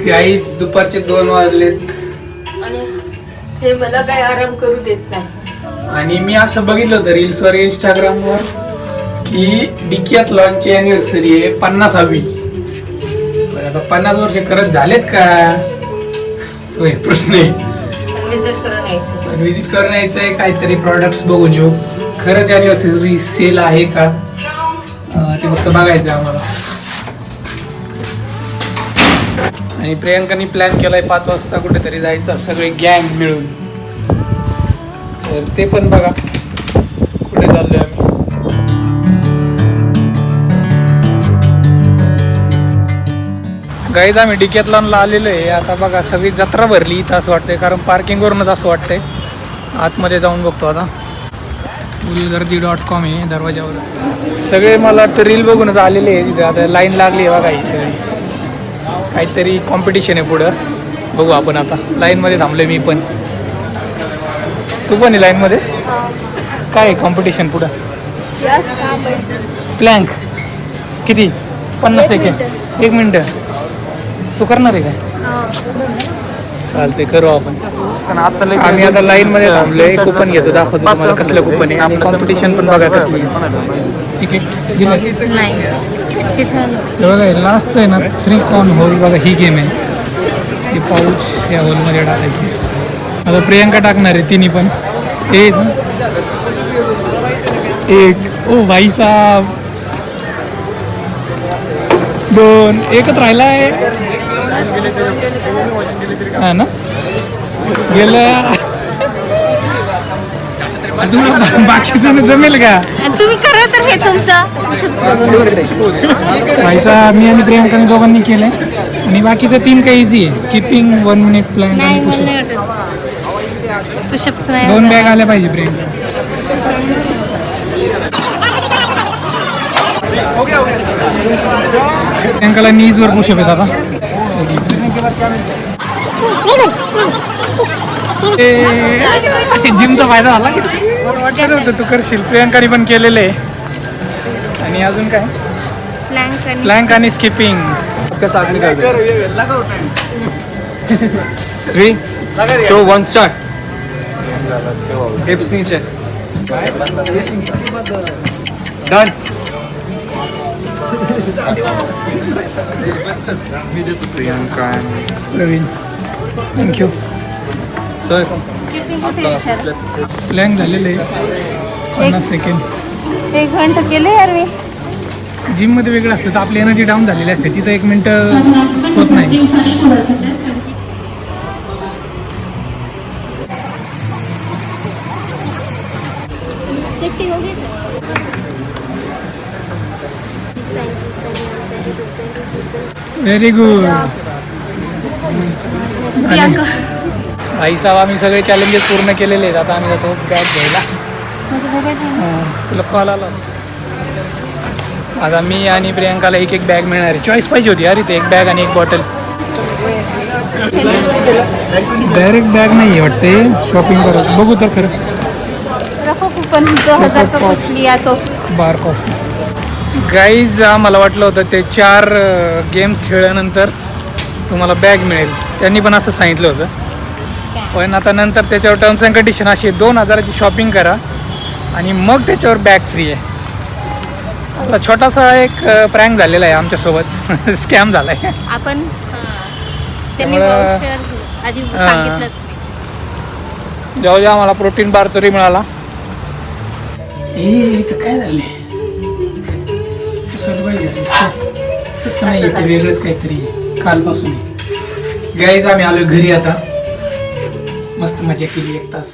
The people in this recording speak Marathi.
गाईच दुपारचे 2 वाजलेत आणि हे मला काय आराम करू देत नाही. आणि मी असं बघितलं होतं रील्सवर इंस्टाग्रामवर की डिकॅथलॉनची अॅनिव्हर्सरी आहे 50वी. पण आता 50 वर्ष खरंच झालेत का तो एक प्रश्न आहे. विजिट करून यायचंय, काहीतरी प्रॉडक्ट्स बघून येऊ. खरंच अॅनिव्हर्सरी सेल आहे का ते फक्त बघायचं आम्हाला. आणि प्रियांकानी प्लॅन केलाय 5 वाजता कुठेतरी जायचं सगळे गँग मिळून. तर ते पण बघा कुठे चाललोय आम्ही. गाईज आम्ही डिकॅथलॉनला आलेलो आहे. आता बघा सगळी जत्रा भरली इथं असं वाटतंय, कारण पार्किंगवरूनच असं वाटतंय. आतमध्ये जाऊन बघतो आता. फुलगर्दी.com आहे दरवाजावर. सगळे मला वाटतं रील बघूनच आलेले आहे. तिथे आता लाईन लागली आहे बघा ही सगळी. काहीतरी कॉम्पिटिशन आहे पुढं, बघू आपण. आता लाईनमध्ये थांबलोय मी पण. तू पण आहे लाईनमध्ये? काय आहे कॉम्पिटिशन पुढं? प्लँक किती? 50 सेकंड, 1 मिनटं. तू करणार आहे काय? चालते, करू आपण. आम्ही आता लाईनमध्ये थांबलोय. कुपन घेतो, दाखवतो तुम्हाला कसलं कुपन आहे. आणि कॉम्पिटिशन पण बघा कसली. तिकीट दिलं बघा. लास्टचं आहे ना 3 कॉर्न होल. बघा ही गेम आहे. ती पाऊच या होलमध्ये टाकायची. आता प्रियांका टाकणार आहे तिन्ही पण. एक ओ भाई साहब, 2 एकच राहिला आहे. हा ना, गेलं. तुला बाकीचं जमेल का? तुम्ही करा तर हे तुमचं. पैसा मी आणि प्रियांकाने दोघांनी केलंय. आणि बाकीचं 3 काही इझी आहे. Skipping, 1 minute plan. नाही, मला नाही वाटत. पुशअप्स नाही. 2 बॅग आल्या पाहिजे प्रियांका. प्रियांकाला नीजवर पुशअप येत आता. जिमचा फायदा झाला. वाटलं नव्हतं तू करशील. प्रियांकाने पण केलेलं आहे. आणि अजून काय? प्लँक आणि स्किपिंग. 3, 2, 1 स्टार्ट. हिप्स नीचे. Done. Priyanka, Praveen, thank you sir. Plan झालेलं आहे 50 सेकंड. 1 घंटा केले यार मी. जिममध्ये वेगळं असतं तर आपली एनर्जी डाऊन झालेली असते. तिथं 1 मिनटं होत नाही. Very good. आई साहेब, आम्ही सगळे चॅलेंजेस पूर्ण केलेले आहेत. आता आम्ही जातो बॅग घ्यायला. तुला कॉल आला. आता मी आणि प्रियांकाला एक बॅग मिळणार आहे. चॉईस पाहिजे होती अरे. ते 1 बॅग आणि 1 बॉटल. डायरेक्ट बॅग नाही वाटते. शॉपिंग करत बघू तर खरं. कूपन 2000 का कुछ लिया तो. बार कॉफी. गाईज आम्हाला वाटलं होतं ते 4 गेम्स खेळल्यानंतर तुम्हाला बॅग मिळेल. त्यांनी पण असं सांगितलं होतं. पण आता नंतर त्याच्यावर टर्म्स अँड कंडिशन अशी 2000ची शॉपिंग करा आणि मग त्याच्यावर बॅग फ्री आहे. आता छोटासा एक प्रँक झालेला आहे आमच्यासोबत. स्कॅम झाला आहे. आपण त्यांनी वाउचर आधी सांगितलंच नाही. जेव्हा आम्हाला प्रोटीन बार तरी मिळाला. इथं काय झालंय? तसं नाही, ते वेगळंच काहीतरी कालपासून. गाईज आम्ही आलो घरी. आता मस्त मजा केली 1 तास.